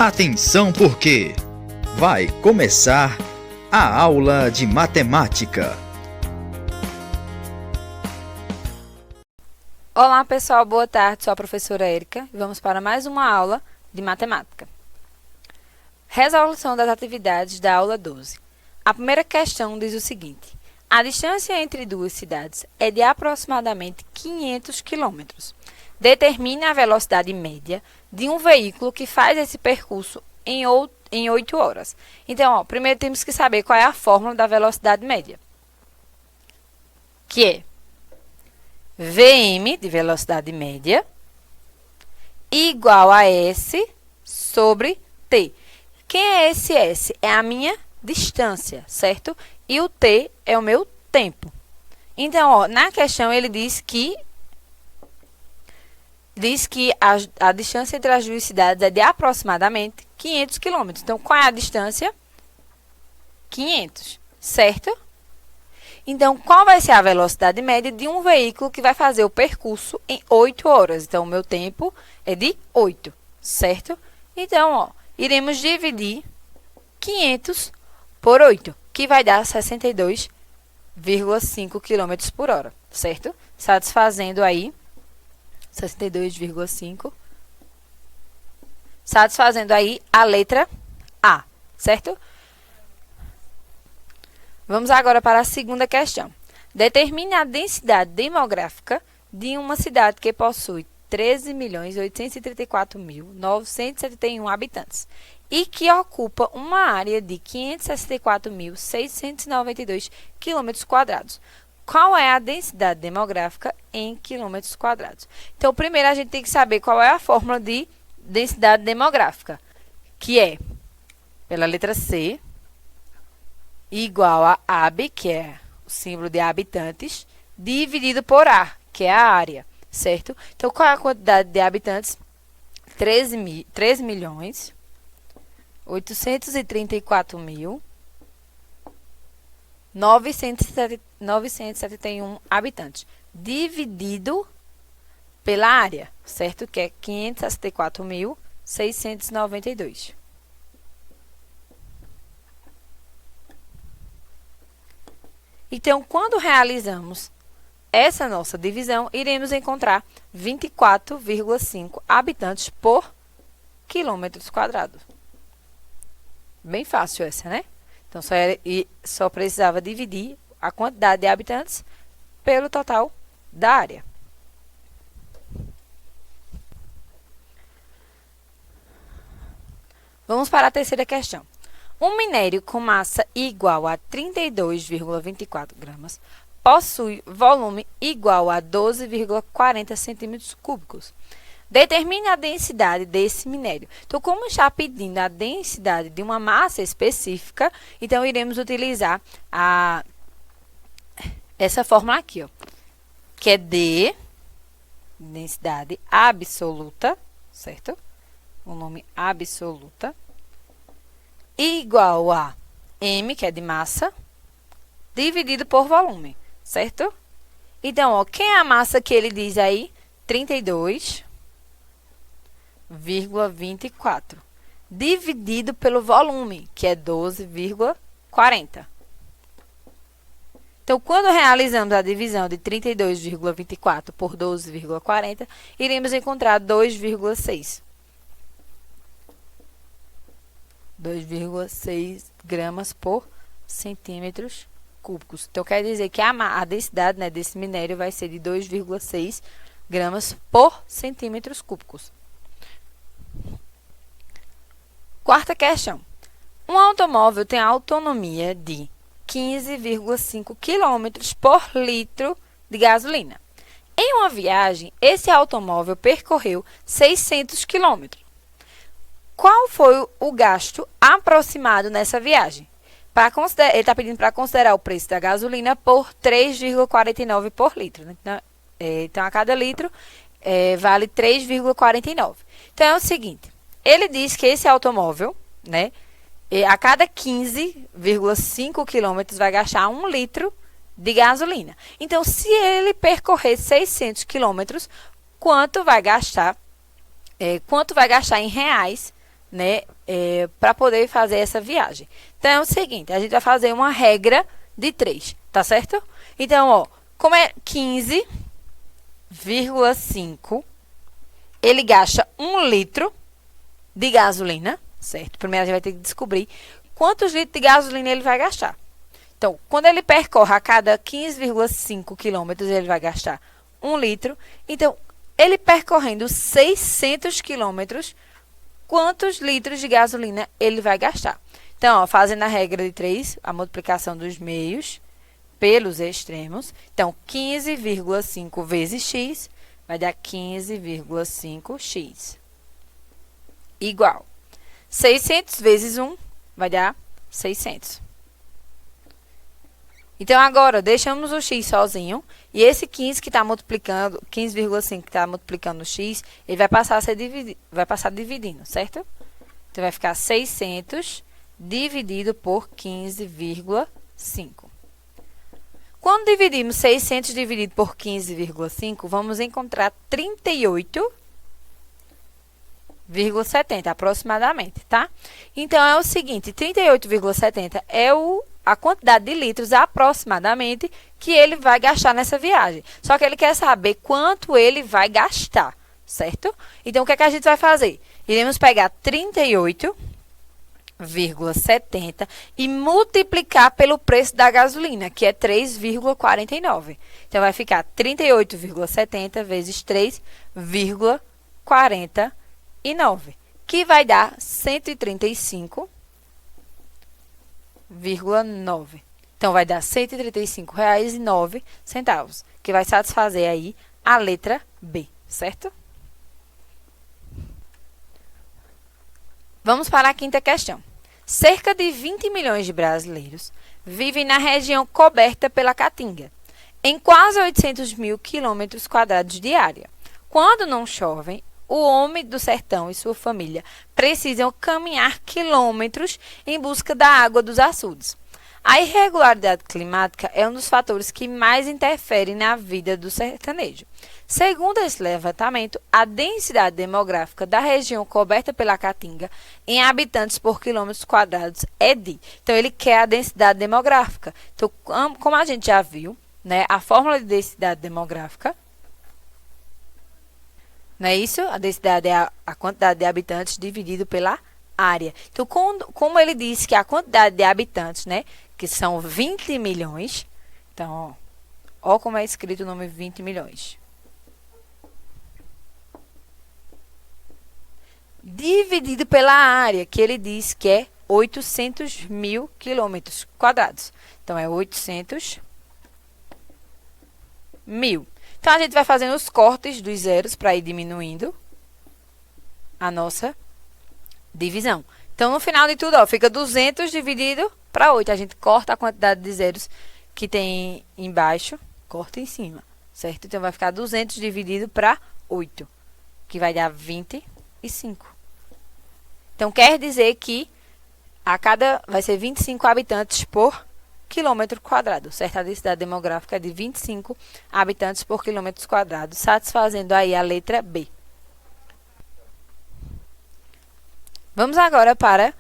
Atenção porque vai começar a aula de matemática. Olá pessoal, boa tarde, sou a professora Érica e vamos para mais uma aula de matemática. Resolução das atividades da aula 12. A primeira questão diz o seguinte: a distância entre duas cidades é de aproximadamente 500 km. Determine a velocidade média de um veículo que faz esse percurso em 8 horas. Então, primeiro temos que saber qual é a fórmula da velocidade média, que é Vm, de velocidade média, igual a S sobre T. Quem é esse S? É a minha distância, certo? E o T é o meu tempo. Então, na questão ele diz que a distância entre as duas cidades é de aproximadamente 500 km. Então, qual é a distância? 500, certo? Então, qual vai ser a velocidade média de um veículo que vai fazer o percurso em 8 horas? Então, o meu tempo é de 8, certo? Então, iremos dividir 500 por 8, que vai dar 62,5 km por hora, certo? Satisfazendo aí 62,5. Satisfazendo aí a letra A, certo? Vamos agora para a segunda questão. Determine a densidade demográfica de uma cidade que possui 13.834.971 habitantes e que ocupa uma área de 564.692 km². Qual é a densidade demográfica em quilômetros quadrados? Então, primeiro a gente tem que saber qual é a fórmula de densidade demográfica, que é, pela letra C, igual a AB, que é o símbolo de habitantes, dividido por A, que é a área, certo? Então, qual é a quantidade de habitantes? 13.834.971 habitantes, dividido pela área, certo? Que é 564.692. Então, quando realizamos essa nossa divisão, iremos encontrar 24,5 habitantes por quilômetros quadrados. Bem fácil essa, né? Então, só precisava dividir a quantidade de habitantes pelo total da área. Vamos para a terceira questão. Um minério com massa igual a 32,24 gramas possui volume igual a 12,40 centímetros cúbicos. Determine a densidade desse minério. Então, como está pedindo a densidade de uma massa específica, então iremos utilizar essa fórmula aqui, ó, que é D, densidade absoluta, certo? O nome absoluta, igual a M, que é de massa, dividido por volume, certo? Então, ó, quem é a massa que ele diz aí? 32,24, dividido pelo volume, que é 12,40. Então, quando realizamos a divisão de 32,24 por 12,40, iremos encontrar 2,6. 2,6 gramas por centímetros cúbicos. Então, quer dizer que a densidade, né, desse minério vai ser de 2,6 gramas por centímetros cúbicos. Quarta questão. Um automóvel tem a autonomia de 15,5 km por litro de gasolina. Em uma viagem, esse automóvel percorreu 600 km. Qual foi o gasto aproximado nessa viagem? Ele está pedindo para considerar o preço da gasolina por 3,49 por litro. Né? Então, a cada litro vale 3,49. Então, é o seguinte. Ele diz que esse automóvel, né, a cada 15,5 quilômetros vai gastar 1 litro de gasolina. Então, se ele percorrer 600 quilômetros, quanto vai gastar em reais né, para poder fazer essa viagem. Então, é o seguinte, a gente vai fazer uma regra de 3, tá certo? Então, ó, como é 15,5, ele gasta 1 litro de gasolina, certo? Primeiro a gente vai ter que descobrir quantos litros de gasolina ele vai gastar. Então, quando ele percorre a cada 15,5 quilômetros, ele vai gastar 1 litro. Então, ele percorrendo 600 quilômetros, quantos litros de gasolina ele vai gastar? Então, ó, fazendo a regra de 3, a multiplicação dos meios pelos extremos. Então, 15,5 vezes x vai dar 15,5x. Igual. 600 vezes 1 vai dar 600. Então, agora, deixamos o x sozinho. E esse 15 que está multiplicando, 15,5 que está multiplicando o x, ele vai passar a ser dividindo, certo? Então, vai ficar 600 dividido por 15,5. Quando dividimos 600 dividido por 15,5, vamos encontrar 38,70 aproximadamente, tá? Então, é o seguinte, 38,70 é a quantidade de litros aproximadamente que ele vai gastar nessa viagem. Só que ele quer saber quanto ele vai gastar, certo? Então, o que é que a gente vai fazer? Iremos pegar 38,70 e multiplicar pelo preço da gasolina, que é 3,49. Então, vai ficar 38,70 vezes 3,49, que vai dar 135,9. Então, vai dar R$ 135,09, que vai satisfazer aí a letra B, certo? Vamos para a quinta questão. Cerca de 20 milhões de brasileiros vivem na região coberta pela Caatinga, em quase 800 mil quilômetros quadrados de área. Quando não chovem, o homem do sertão e sua família precisam caminhar quilômetros em busca da água dos açudes. A irregularidade climática é um dos fatores que mais interferem na vida do sertanejo. Segundo esse levantamento, a densidade demográfica da região coberta pela Caatinga em habitantes por quilômetros quadrados é de. Então, ele quer a densidade demográfica. Então, como a gente já viu, né, a fórmula de densidade demográfica, não é isso? A densidade é a quantidade de habitantes dividido pela área. Então, como ele disse que a quantidade de habitantes, né, que são 20 milhões, então, ó como é escrito o nome 20 milhões. Dividido pela área, que ele diz que é 800 mil quilômetros quadrados. Então, é 800 mil. Então, a gente vai fazendo os cortes dos zeros para ir diminuindo a nossa divisão. Então, no final de tudo, ó, fica 200 dividido para 8. A gente corta a quantidade de zeros que tem embaixo, corta em cima, certo? Então, vai ficar 200 dividido para 8, que vai dar 25. Então, quer dizer que vai ser 25 habitantes por quilômetro quadrado, certo? A densidade demográfica é de 25 habitantes por quilômetro quadrado, satisfazendo aí a letra B. Vamos agora para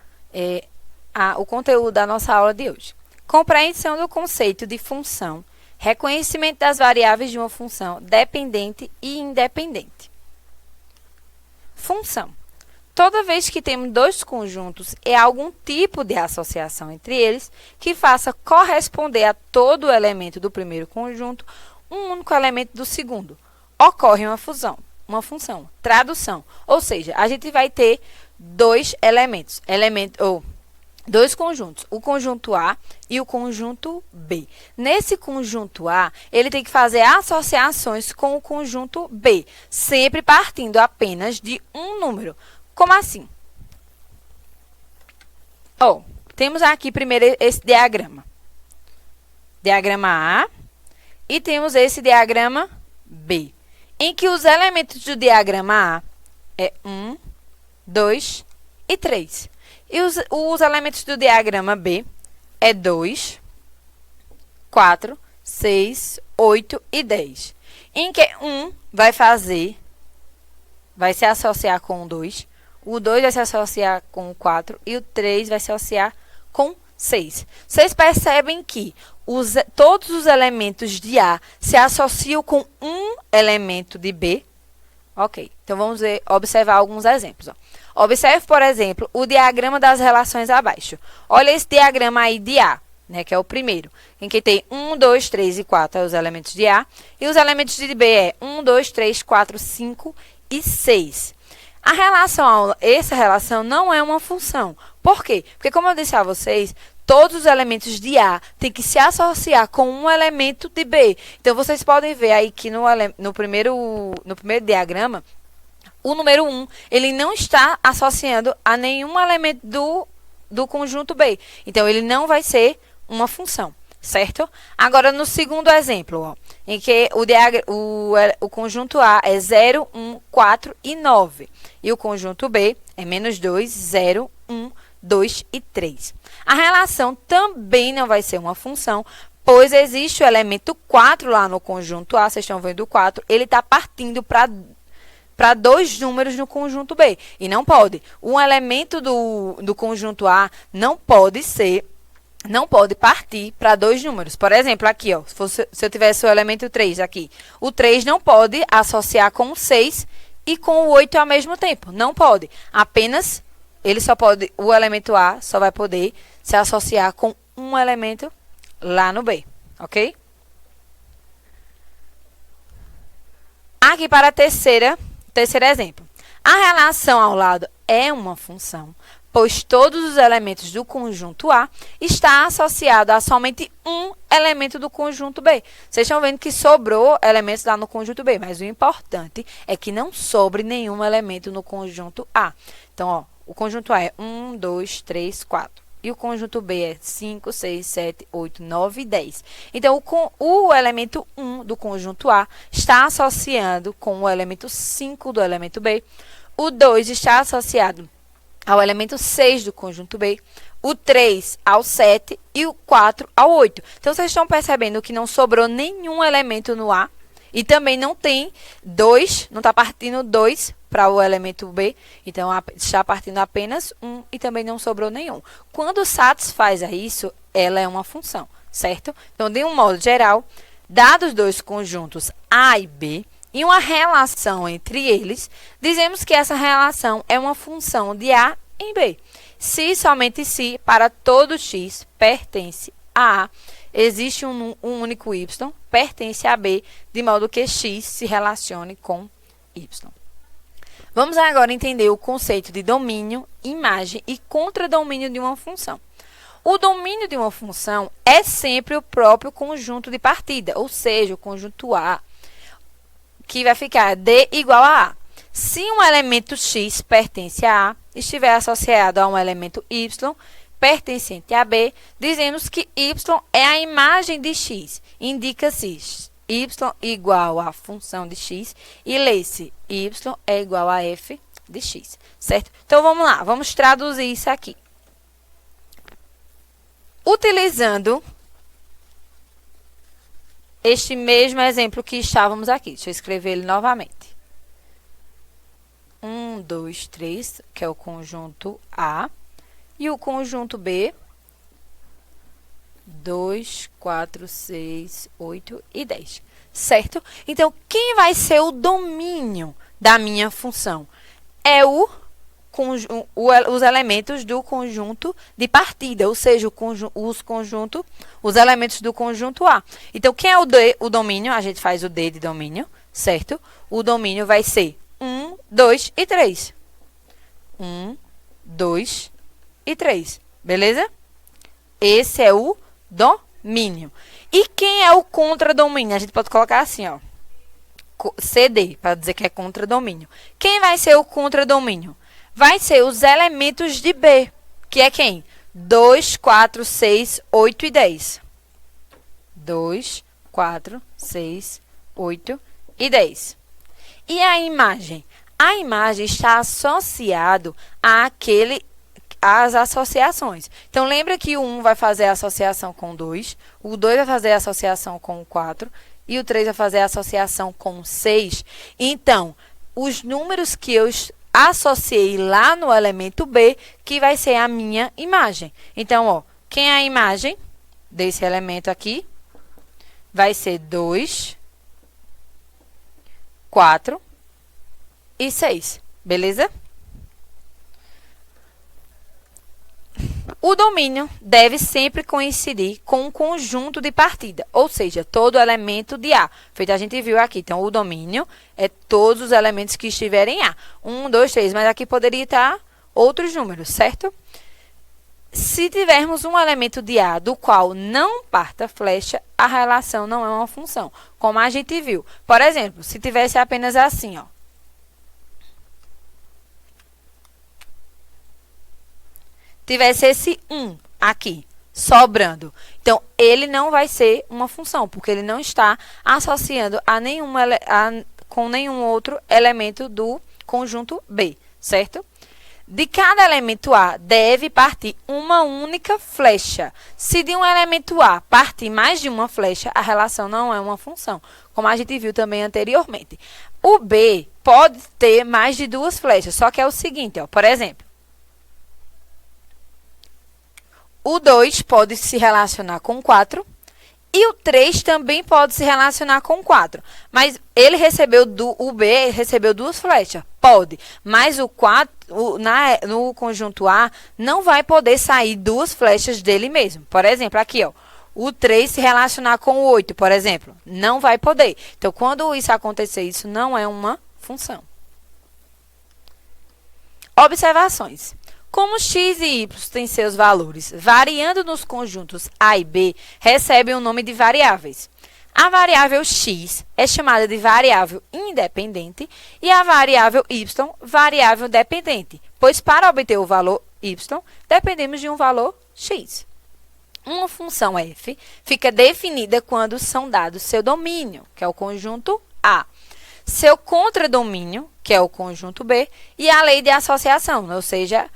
o conteúdo da nossa aula de hoje. Compreensão do conceito de função, reconhecimento das variáveis de uma função dependente e independente. Função. Toda vez que temos dois conjuntos e algum tipo de associação entre eles que faça corresponder a todo elemento do primeiro conjunto um único elemento do segundo, ocorre uma função, tradução. Ou seja, a gente vai ter dois elementos, dois conjuntos, o conjunto A e o conjunto B. Nesse conjunto A, ele tem que fazer associações com o conjunto B, sempre partindo apenas de um número. Como assim? Temos aqui primeiro esse diagrama. Diagrama A e temos esse diagrama B, em que os elementos do diagrama A é 1, 2 e 3. E os elementos do diagrama B é 2, 4, 6, 8 e 10. Em que 1 vai se associar com o 2, O 2 vai se associar com o 4 e o 3 vai se associar com 6. Vocês percebem que todos os elementos de A se associam com um elemento de B? Ok, então vamos observar alguns exemplos. Ó. Observe, por exemplo, o diagrama das relações abaixo. Olha esse diagrama aí de A, né, que é o primeiro, em que tem 1, 2, 3 e 4 é os elementos de A, e os elementos de B é 1, 2, 3, 4, 5 e 6. Essa relação não é uma função. Por quê? Porque, como eu disse a vocês, todos os elementos de A têm que se associar com um elemento de B. Então, vocês podem ver aí que no primeiro diagrama, o número 1, ele não está associando a nenhum elemento do conjunto B. Então, ele não vai ser uma função, certo? Agora, no segundo exemplo, ó, em que o conjunto A é 0, 1, 4 e 9. E o conjunto B é -2, 0, 1, 2 e 3. A relação também não vai ser uma função, pois existe o elemento 4 lá no conjunto A. Vocês estão vendo o 4. Ele está partindo para dois números no conjunto B. E não pode. Um elemento do conjunto A não pode partir para dois números. Por exemplo, aqui, ó, se eu tivesse o elemento 3 aqui, o 3 não pode associar com o 6 e com o 8 ao mesmo tempo. Não pode. Apenas, o elemento A só vai poder se associar com um elemento lá no B, ok? Aqui para o terceiro exemplo. A relação ao lado é uma função, pois todos os elementos do conjunto A estão associados a somente um elemento do conjunto B. Vocês estão vendo que sobrou elementos lá no conjunto B, mas o importante é que não sobre nenhum elemento no conjunto A. Então, ó, o conjunto A é 1, 2, 3, 4. E o conjunto B é 5, 6, 7, 8, 9 e 10. Então, o elemento 1 do conjunto A está associando com o elemento 5 do elemento B. O 2 está associado ao elemento 6 do conjunto B, o 3 ao 7 e o 4 ao 8. Então, vocês estão percebendo que não sobrou nenhum elemento no A e também não tem 2, não está partindo 2 para o elemento B, então está partindo apenas 1 e também não sobrou nenhum. Quando satisfaz a isso, ela é uma função, certo? Então, de um modo geral, dados dois conjuntos A e B, e uma relação entre eles, dizemos que essa relação é uma função de A em B. Se somente se para todo x pertence a A, existe um único y, pertence a B, de modo que x se relacione com y. Vamos agora entender o conceito de domínio, imagem e contradomínio de uma função. O domínio de uma função é sempre o próprio conjunto de partida, ou seja, o conjunto A, que vai ficar D igual a A. Se um elemento x pertence a A, estiver associado a um elemento y pertencente a B, dizemos que y é a imagem de x. Indica-se y igual a função de x e lê-se y é igual a f de x, certo? Então, vamos lá, vamos traduzir isso aqui. Utilizando este mesmo exemplo que estávamos aqui. Deixa eu escrever ele novamente. 1, 2, 3, que é o conjunto A. E o conjunto B, 2, 4, 6, 8 e 10. Certo? Então, quem vai ser o domínio da minha função? É os elementos do conjunto de partida, ou seja, os elementos do conjunto A. Então, quem é o domínio? A gente faz o D de domínio, certo? O domínio vai ser 1, 2 e 3. 1, 2 e 3, beleza? Esse é o domínio. E quem é o contradomínio? A gente pode colocar assim, ó, CD, para dizer que é contradomínio. Quem vai ser o contradomínio? Vai ser os elementos de B, que é quem? 2, 4, 6, 8 e 10. 2, 4, 6, 8 e 10. E a imagem? A imagem está associado às associações. Então, lembra que o 1 vai fazer a associação com o 2, o 2 vai fazer a associação com o 4 e o 3 vai fazer a associação com o 6. Então, os números que eu associei lá no elemento B, que vai ser a minha imagem. Então, ó, quem é a imagem desse elemento aqui? Vai ser 2, 4 e 6, beleza? O domínio deve sempre coincidir com um conjunto de partida, ou seja, todo elemento de A. Feito a gente viu aqui. Então, o domínio é todos os elementos que estiverem em A. 1, 2, 3, mas aqui poderia estar outros números, certo? Se tivermos um elemento de A do qual não parta flecha, a relação não é uma função, como a gente viu. Por exemplo, se tivesse apenas assim, ó. Tivesse esse 1 aqui, sobrando. Então, ele não vai ser uma função, porque ele não está associando com nenhum outro elemento do conjunto B, certo? De cada elemento A, deve partir uma única flecha. Se de um elemento A partir mais de uma flecha, a relação não é uma função, como a gente viu também anteriormente. O B pode ter mais de duas flechas, só que é o seguinte, ó, por exemplo, o 2 pode se relacionar com 4 e o 3 também pode se relacionar com 4. Mas o B recebeu duas flechas? Pode. Mas o 4, no conjunto A, não vai poder sair duas flechas dele mesmo. Por exemplo, aqui, ó, o 3 se relacionar com o 8, por exemplo. Não vai poder. Então, quando isso acontecer, isso não é uma função. Observações. Como x e y têm seus valores variando nos conjuntos A e B, recebem o nome de variáveis. A variável x é chamada de variável independente e a variável y, variável dependente, pois para obter o valor y, dependemos de um valor x. Uma função f fica definida quando são dados seu domínio, que é o conjunto A, seu contradomínio, que é o conjunto B, e a lei de associação, ou seja,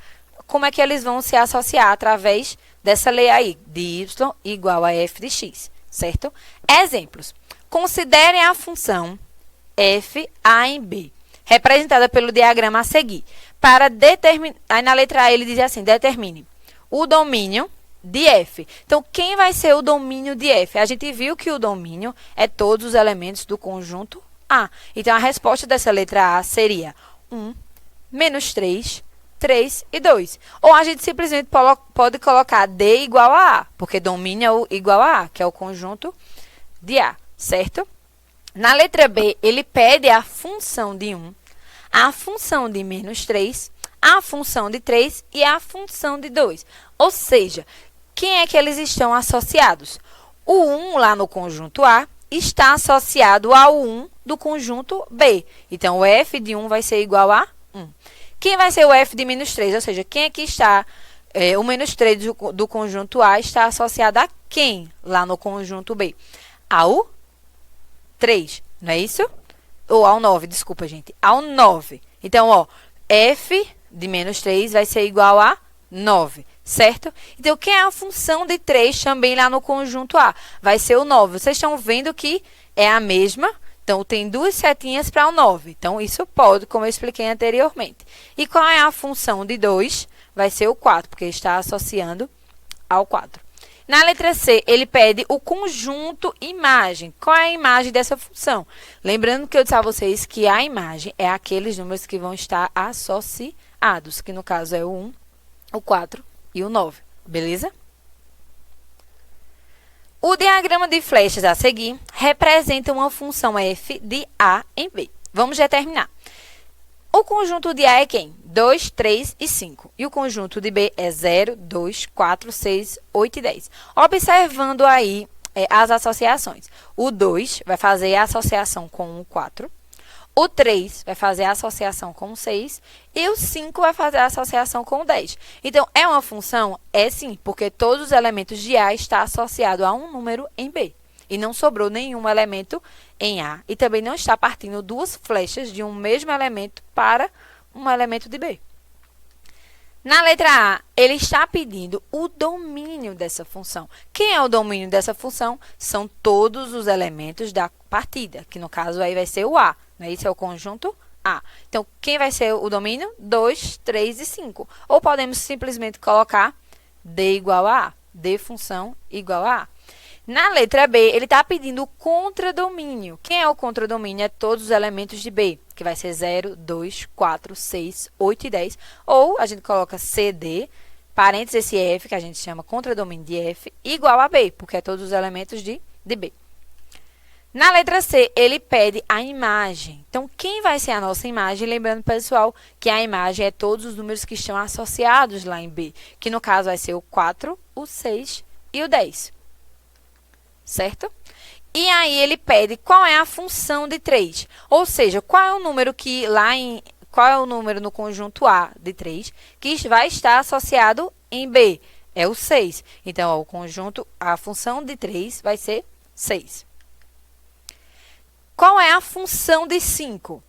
como é que eles vão se associar através dessa lei aí, de y igual a f de x, certo? Exemplos. Considerem a função f a em b, representada pelo diagrama a seguir. Para determinar, aí na letra A ele diz assim, determine o domínio de f. Então, quem vai ser o domínio de f? A gente viu que o domínio é todos os elementos do conjunto A. Então, a resposta dessa letra A seria 1, menos 3, 3 e 2. Ou a gente simplesmente pode colocar D igual a A, porque domínio é igual a A, que é o conjunto de A, certo? Na letra B, ele pede a função de 1, a função de menos 3, a função de 3 e a função de 2. Ou seja, quem é que eles estão associados? O 1 lá no conjunto A está associado ao 1 do conjunto B. Então, o f de 1 vai ser igual a 1. Quem vai ser o f de menos 3? Ou seja, quem é que está... o menos 3 do conjunto A está associado a quem lá no conjunto B? Ao 3, não é isso? Ou ao 9, desculpa, gente. Ao 9. Então, ó, f de menos 3 vai ser igual a 9, certo? Então, quem é a função de 3 também lá no conjunto A? Vai ser o 9. Vocês estão vendo que é a mesma... Então, tem duas setinhas para o 9. Então, isso pode, como eu expliquei anteriormente. E qual é a função de 2? Vai ser o 4, porque está associando ao 4. Na letra C, ele pede o conjunto imagem. Qual é a imagem dessa função? Lembrando que eu disse a vocês que a imagem é aqueles números que vão estar associados, que no caso é o 1, o 4 e o 9. Beleza? O diagrama de flechas a seguir representa uma função f de A em B. Vamos determinar. O conjunto de A é quem? 2, 3 e 5. E o conjunto de B é 0, 2, 4, 6, 8 e 10. Observando aí as associações. O 2 vai fazer a associação com o 4. O 3 vai fazer a associação com o 6 e o 5 vai fazer a associação com o 10. Então, é uma função? É sim, porque todos os elementos de A estão associados a um número em B. E não sobrou nenhum elemento em A. E também não está partindo duas flechas de um mesmo elemento para um elemento de B. Na letra A, ele está pedindo o domínio dessa função. Quem é o domínio dessa função? São todos os elementos da partida, que no caso aí vai ser o A. Esse é o conjunto A. Então, quem vai ser o domínio? 2, 3 e 5. Ou podemos simplesmente colocar D igual a A. D função igual a A. Na letra B, ele está pedindo o contradomínio. Quem é o contradomínio? É todos os elementos de B, que vai ser 0, 2, 4, 6, 8 e 10. Ou a gente coloca CD, parênteses esse F, que a gente chama contradomínio de F, igual a B, porque é todos os elementos de B. Na letra C, ele pede a imagem. Então, quem vai ser a nossa imagem? Lembrando, pessoal, que a imagem é todos os números que estão associados lá em B, que no caso vai ser o 4, o 6 e o 10. Certo? E aí, ele pede qual é a função de 3. Ou seja, qual é o número que qual é o número no conjunto A de 3 que vai estar associado em B? É o 6. Então, ó, a função de 3 vai ser 6. Qual é a função de 5?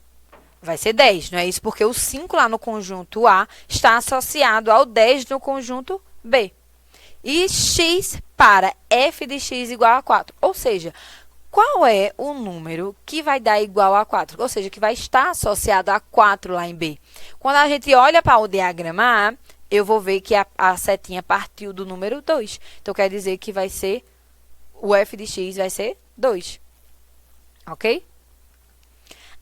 Vai ser 10, não é isso? Porque o 5 lá no conjunto A está associado ao 10 no conjunto B. E x para f de x igual a 4. Ou seja, qual é o número que vai dar igual a 4? Ou seja, que vai estar associado a 4 lá em B. Quando a gente olha para o diagrama A, eu vou ver que a setinha partiu do número 2. Então, quer dizer que vai ser, o f de x vai ser 2. Ok?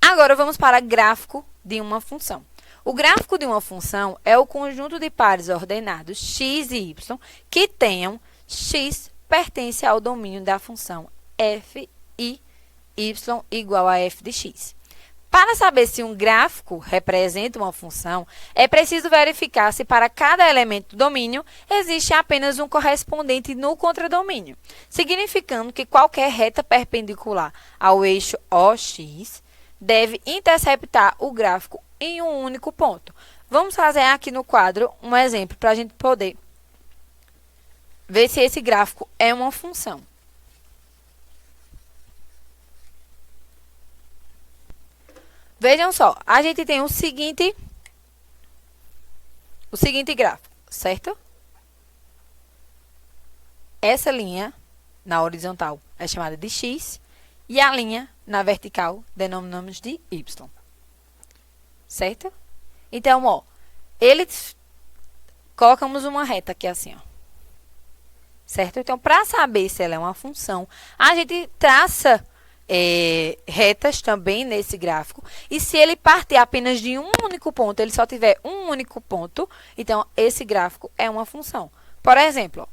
Agora, vamos para gráfico de uma função. O gráfico de uma função é o conjunto de pares ordenados x e y que tenham x pertence ao domínio da função f e y igual a f de x. Para saber se um gráfico representa uma função, é preciso verificar se para cada elemento do domínio existe apenas um correspondente no contradomínio, significando que qualquer reta perpendicular ao eixo OX deve interceptar o gráfico em um único ponto. Vamos fazer aqui no quadro um exemplo para a gente poder ver se esse gráfico é uma função. Vejam só, a gente tem o seguinte gráfico, certo? Essa linha na horizontal é chamada de x e a linha na vertical denominamos de y. Certo? Então, ó, colocamos uma reta aqui assim, ó. Certo? Então, para saber se ela é uma função, a gente traça retas também nesse gráfico. E se ele partir apenas de um único ponto, ele só tiver um único ponto, então, esse gráfico é uma função. Por exemplo, ó,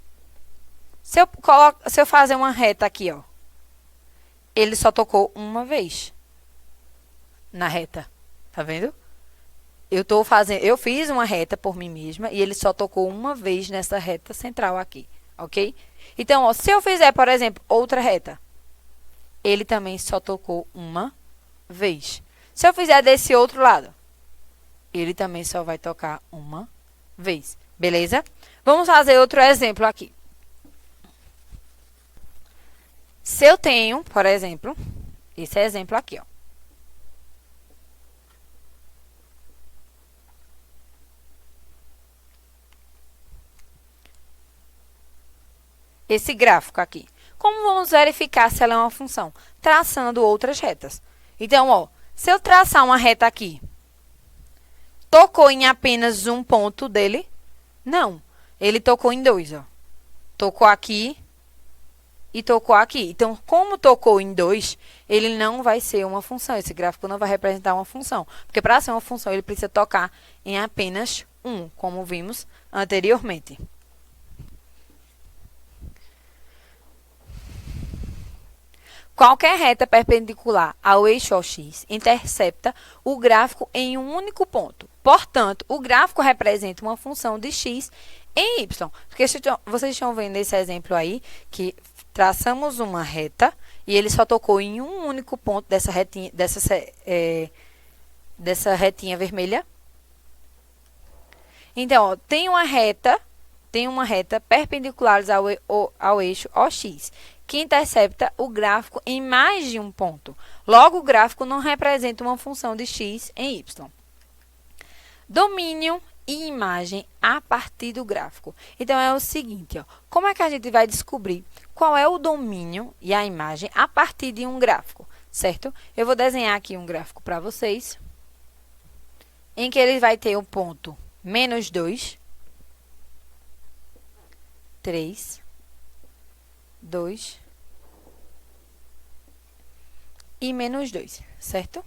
se eu fazer uma reta aqui, ó, ele só tocou uma vez na reta. Tá vendo? Eu fiz uma reta por mim mesma e ele só tocou uma vez nessa reta central aqui, ok? Então, ó, se eu fizer, por exemplo, outra reta, ele também só tocou uma vez. Se eu fizer desse outro lado, ele também só vai tocar uma vez, beleza? Vamos fazer outro exemplo aqui. Se eu tenho, por exemplo, esse exemplo aqui, ó. Esse gráfico aqui. Como vamos verificar se ela é uma função? Traçando outras retas. Então, ó, se eu traçar uma reta aqui, tocou em apenas um ponto dele? Não. Ele tocou em dois, ó. Tocou aqui e tocou aqui. Então, como tocou em dois, ele não vai ser uma função. Esse gráfico não vai representar uma função. Porque para ser uma função, ele precisa tocar em apenas um, como vimos anteriormente. Qualquer reta perpendicular ao eixo OX intercepta o gráfico em um único ponto. Portanto, o gráfico representa uma função de x em y. Porque vocês estão vendo nesse exemplo aí que traçamos uma reta e ele só tocou em um único ponto dessa retinha vermelha. Então, ó, tem uma reta perpendicular ao eixo OX, que intercepta o gráfico em mais de um ponto. Logo, o gráfico não representa uma função de x em y. Domínio e imagem a partir do gráfico. Então, é o seguinte, ó, como é que a gente vai descobrir qual é o domínio e a imagem a partir de um gráfico, certo? Eu vou desenhar aqui um gráfico para vocês. em que ele vai ter o ponto menos 2, 3, 2 e menos 2, certo?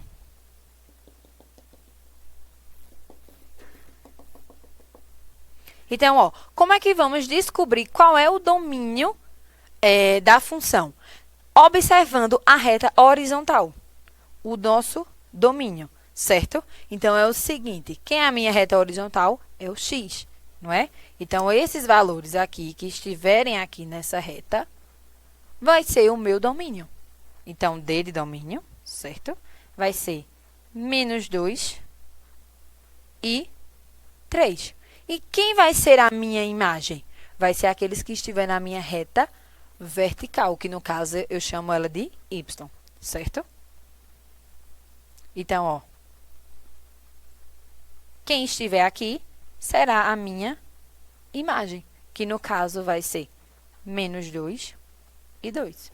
Então, ó, como é que vamos descobrir qual é o domínio da função? Observando a reta horizontal, o nosso domínio, certo? Então, é o seguinte, quem é a minha reta horizontal? É o x, não é? Então, esses valores aqui, que estiverem aqui nessa reta, vai ser o meu domínio. Então, D de domínio, certo? Vai ser menos 2 e 3. E quem vai ser a minha imagem? Vai ser aqueles que estiverem na minha reta vertical, que no caso eu chamo ela de y, certo? Então, ó, quem estiver aqui será a minha imagem, que no caso vai ser menos 2 e 2.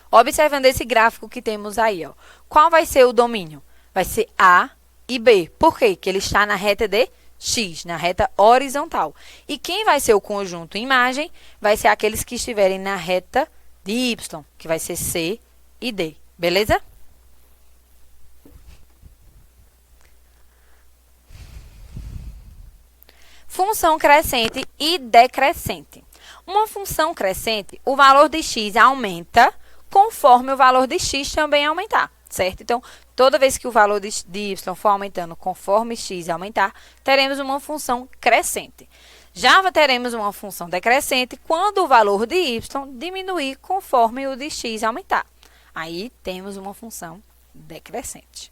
Observando esse gráfico que temos aí, ó, qual vai ser o domínio? Vai ser A e B. Por quê? Porque ele está na reta de x, na reta horizontal. E quem vai ser o conjunto imagem vai ser aqueles que estiverem na reta de y, que vai ser C e D. Beleza? Função crescente e decrescente. Uma função crescente, o valor de x aumenta conforme o valor de x também aumentar, certo? Então, toda vez que o valor de y for aumentando conforme x aumentar, teremos uma função crescente. Já teremos uma função decrescente quando o valor de y diminuir conforme o de x aumentar. Aí, temos uma função decrescente.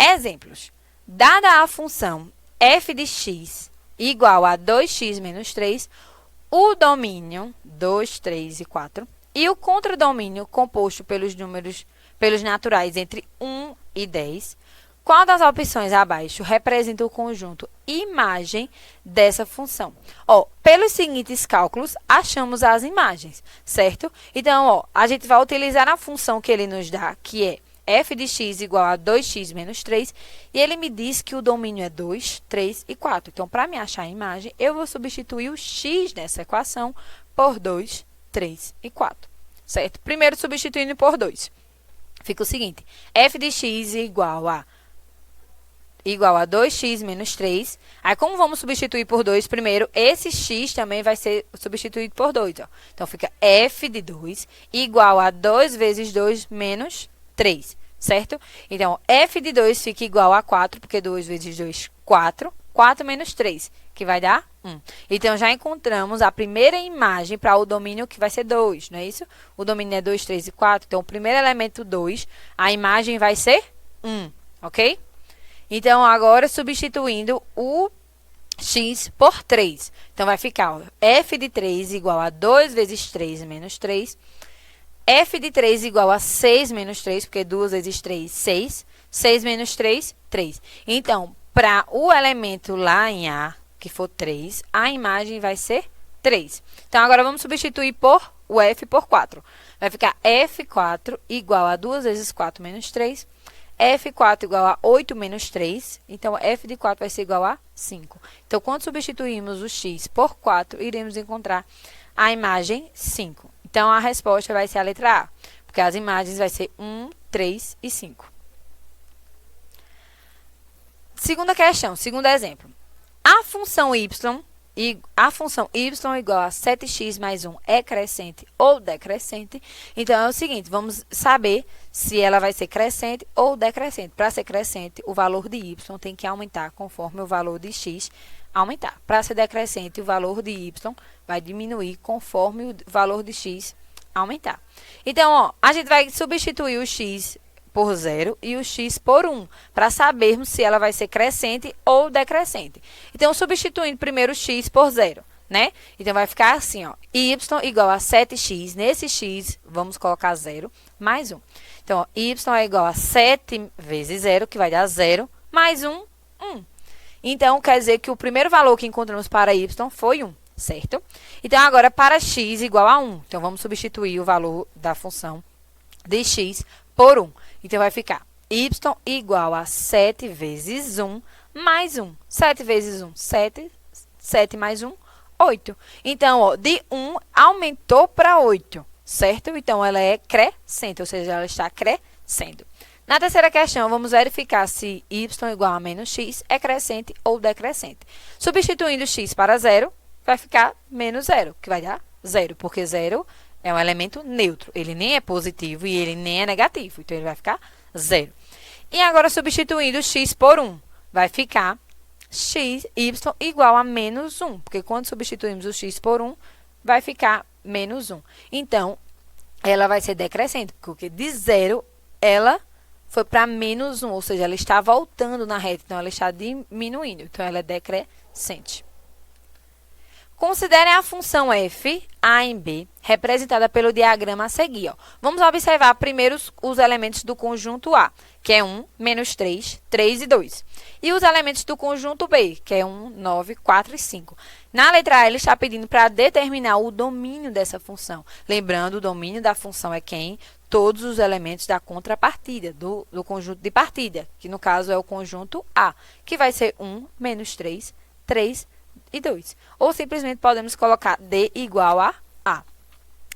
Exemplos. Dada a função f de x igual a 2x menos 3, o domínio 2, 3 e 4 e o contradomínio composto pelos naturais entre 1 e 10, qual das opções abaixo representa o conjunto imagem dessa função? Ó, pelos seguintes cálculos, achamos as imagens, certo? Então, ó, a gente vai utilizar a função que ele nos dá, que é f de x igual a 2x menos 3, e ele me diz que o domínio é 2, 3 e 4. Então, para me achar a imagem, eu vou substituir o x nessa equação por 2, 3 e 4, certo? Primeiro, substituindo por 2. Fica o seguinte, f de x igual a 2x menos 3. Aí, como vamos substituir por 2? Primeiro, esse x também vai ser substituído por 2. Ó. Então, fica f de 2 igual a 2 vezes 2 menos 3, certo? Então, f de 2 fica igual a 4, porque 2 vezes 2, 4. 4 menos 3, que vai dar 1. Então, já encontramos a primeira imagem para o domínio, que vai ser 2, não é isso? O domínio é 2, 3 e 4. Então, o primeiro elemento, 2, a imagem vai ser 1, ok? Então, agora, substituindo o x por 3. Então, vai ficar ó, f de 3 igual a 2 vezes 3 menos 3. F de 3 igual a 6 menos 3, porque 2 vezes 3, 6. 6 menos 3, 3. Então, para o elemento lá em A, que for 3, a imagem vai ser 3. Então, agora vamos substituir por o f por 4. Vai ficar f4 igual a 2 vezes 4 menos 3. F4 igual a 8 menos 3. Então, f de 4 vai ser igual a 5. Então, quando substituirmos o x por 4, iremos encontrar a imagem 5. Então, a resposta vai ser a letra A, porque as imagens vai ser 1, 3 e 5. Segunda questão, segundo exemplo. A função y igual a 7x mais 1 é crescente ou decrescente. Então, é o seguinte, vamos saber se ela vai ser crescente ou decrescente. Para ser crescente, o valor de y tem que aumentar conforme o valor de x aumentar. Para ser decrescente, o valor de y vai diminuir conforme o valor de x aumentar. Então, ó, a gente vai substituir o x por 0 e o x por 1, para sabermos se ela vai ser crescente ou decrescente. Então, substituindo primeiro o x por 0, né? Então, vai ficar assim, ó, y igual a 7x, nesse x, vamos colocar 0, mais 1. Então, ó, y é igual a 7 vezes 0, que vai dar 0, mais 1, 1. Então, quer dizer que o primeiro valor que encontramos para y foi 1, certo? Então, agora, para x igual a 1. Então, vamos substituir o valor da função de x por 1. Então, vai ficar y igual a 7 vezes 1 mais 1. 7 vezes 1, 7. 7 mais 1, 8. Então, ó, de 1 aumentou para 8, certo? Então, ela é crescente, ou seja, ela está crescendo. Na terceira questão, vamos verificar se y igual a menos x é crescente ou decrescente. Substituindo x para 0, vai ficar menos 0, que vai dar 0, porque 0 é um elemento neutro. Ele nem é positivo e ele nem é negativo, então ele vai ficar 0. E agora, substituindo x por 1, vai ficar y igual a menos 1, porque quando substituímos o x por 1, vai ficar menos 1. Então, ela vai ser decrescente, porque de 0, ela foi para menos 1, ou seja, ela está voltando na reta, então ela está diminuindo, então ela é decrescente. Considerem a função f, a em b, representada pelo diagrama a seguir. Ó. Vamos observar primeiro os elementos do conjunto A, que é 1, menos 3, 3 e 2. E os elementos do conjunto B, que é 1, 9, 4 e 5. Na letra A, ele está pedindo para determinar o domínio dessa função. Lembrando, o domínio da função é quem? Todos os elementos da contrapartida, do conjunto de partida, que no caso é o conjunto A, que vai ser 1, menos 3, 3 e 2. Ou simplesmente podemos colocar D igual a A.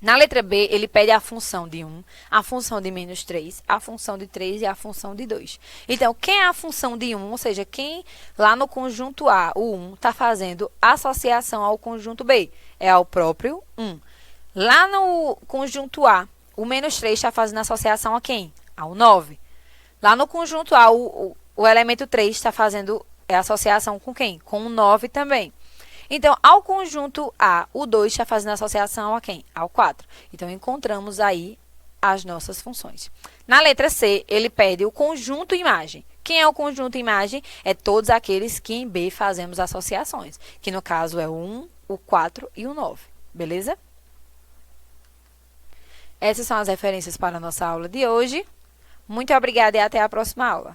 Na letra B, ele pede a função de 1, a função de menos 3, a função de 3 e a função de 2. Então, quem é a função de 1? Ou seja, quem lá no conjunto A, o 1, está fazendo associação ao conjunto B? É ao próprio 1. Lá no conjunto A, o menos 3 está fazendo associação a quem? Ao 9. Lá no conjunto A, o elemento 3 está fazendo associação com quem? Com o 9 também. Então, ao conjunto A, o 2 está fazendo associação a quem? Ao 4. Então, encontramos aí as nossas funções. Na letra C, ele pede o conjunto imagem. Quem é o conjunto imagem? É todos aqueles que em B fazemos associações, que no caso é o 1, o 4 e o 9. Beleza? Essas são as referências para a nossa aula de hoje. Muito obrigada e até a próxima aula.